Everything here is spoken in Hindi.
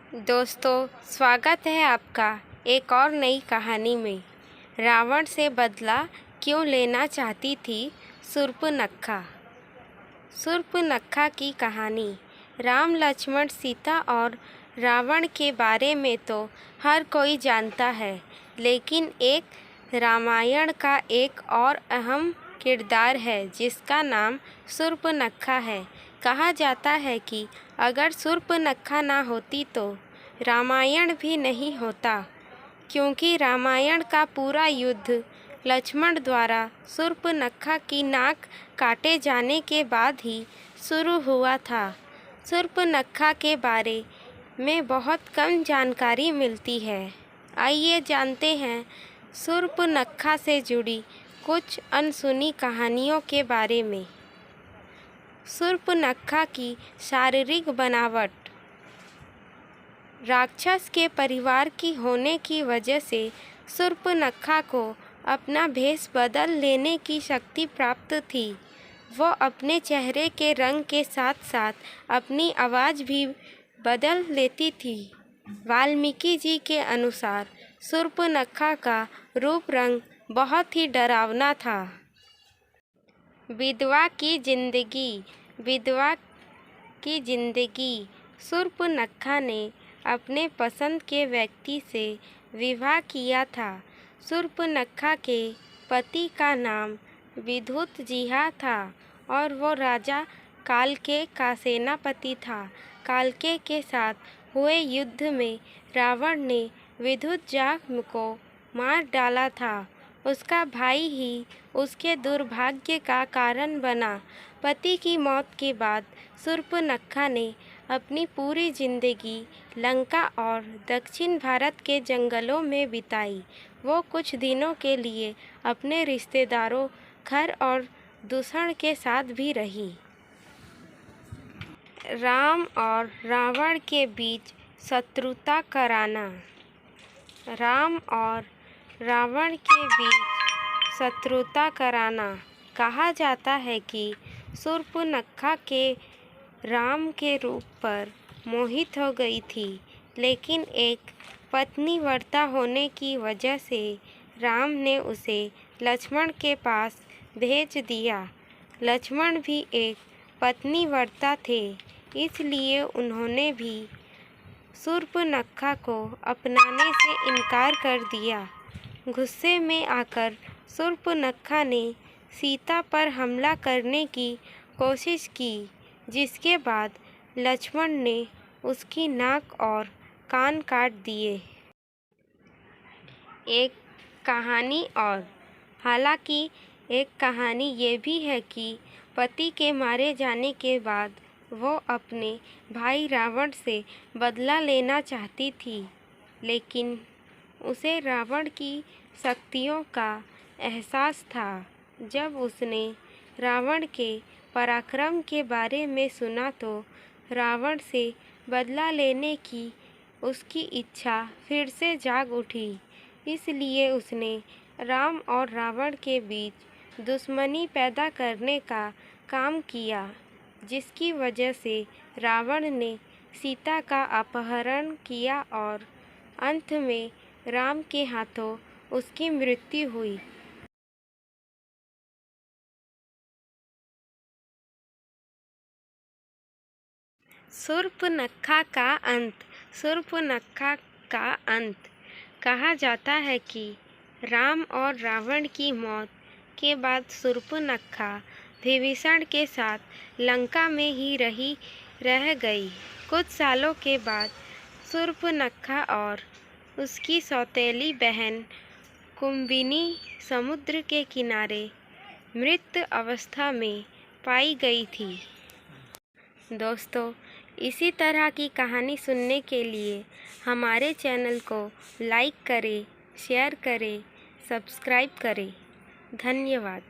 दोस्तों, स्वागत है आपका एक और नई कहानी में। रावण से बदला क्यों लेना चाहती थी शूर्पणखा। शूर्पणखा की कहानी। राम, लक्ष्मण, सीता और रावण के बारे में तो हर कोई जानता है, लेकिन एक रामायण का एक और अहम किरदार है जिसका नाम शूर्पणखा है। कहा जाता है कि अगर शूर्पणखा ना होती तो रामायण भी नहीं होता, क्योंकि रामायण का पूरा युद्ध लक्ष्मण द्वारा शूर्पणखा की नाक काटे जाने के बाद ही शुरू हुआ था। शूर्पणखा के बारे में बहुत कम जानकारी मिलती है। आइए जानते हैं शूर्पणखा से जुड़ी कुछ अनसुनी कहानियों के बारे में। शूर्पणखा की शारीरिक बनावट। राक्षस के परिवार की होने की वजह से शूर्पणखा को अपना भेष बदल लेने की शक्ति प्राप्त थी। वो अपने चेहरे के रंग के साथ साथ अपनी आवाज़ भी बदल लेती थी। वाल्मीकि जी के अनुसार शूर्पणखा का रूप रंग बहुत ही डरावना था। विधवा की जिंदगी। शूर्पणखा ने अपने पसंद के व्यक्ति से विवाह किया था। शूर्पणखा के पति का नाम विदुतजिह्वा था और वो राजा कालकेय का सेनापति था। कालकेय के साथ हुए युद्ध में रावण ने विदुतजिह्वा को मार डाला था। उसका भाई ही उसके दुर्भाग्य का कारण बना। पति की मौत के बाद शूर्पणखा ने अपनी पूरी जिंदगी लंका और दक्षिण भारत के जंगलों में बिताई। वो कुछ दिनों के लिए अपने रिश्तेदारों, घर और दूषण के साथ भी रही। राम और रावण के बीच शत्रुता कराना। राम और रावण के बीच शत्रुता कराना। कहा जाता है कि शूर्पणखा के राम के रूप पर मोहित हो गई थी, लेकिन एक पतिव्रता होने की वजह से राम ने उसे लक्ष्मण के पास भेज दिया। लक्ष्मण भी एक पतिव्रता थे, इसलिए उन्होंने भी शूर्पणखा को अपनाने से इनकार कर दिया। गुस्से में आकर शूर्पणखा ने सीता पर हमला करने की कोशिश की, जिसके बाद लक्ष्मण ने उसकी नाक और कान काट दिए। एक कहानी और। हालांकि एक कहानी ये भी है कि पति के मारे जाने के बाद वो अपने भाई रावण से बदला लेना चाहती थी, लेकिन उसे रावण की शक्तियों का एहसास था। जब उसने रावण के पराक्रम के बारे में सुना तो रावण से बदला लेने की उसकी इच्छा फिर से जाग उठी। इसलिए उसने राम और रावण के बीच दुश्मनी पैदा करने का काम किया, जिसकी वजह से रावण ने सीता का अपहरण किया और अंत में राम के हाथों उसकी मृत्यु हुई। शूर्पणखा का अंत। शूर्पणखा का अंत। कहा जाता है कि राम और रावण की मौत के बाद शूर्पणखा विभीषण के साथ लंका में ही रह गई। कुछ सालों के बाद शूर्पणखा और उसकी सौतेली बहन कुंभिनी समुद्र के किनारे मृत अवस्था में पाई गई थी। दोस्तों, इसी तरह की कहानी सुनने के लिए हमारे चैनल को लाइक करें, शेयर करें, सब्सक्राइब करें। धन्यवाद।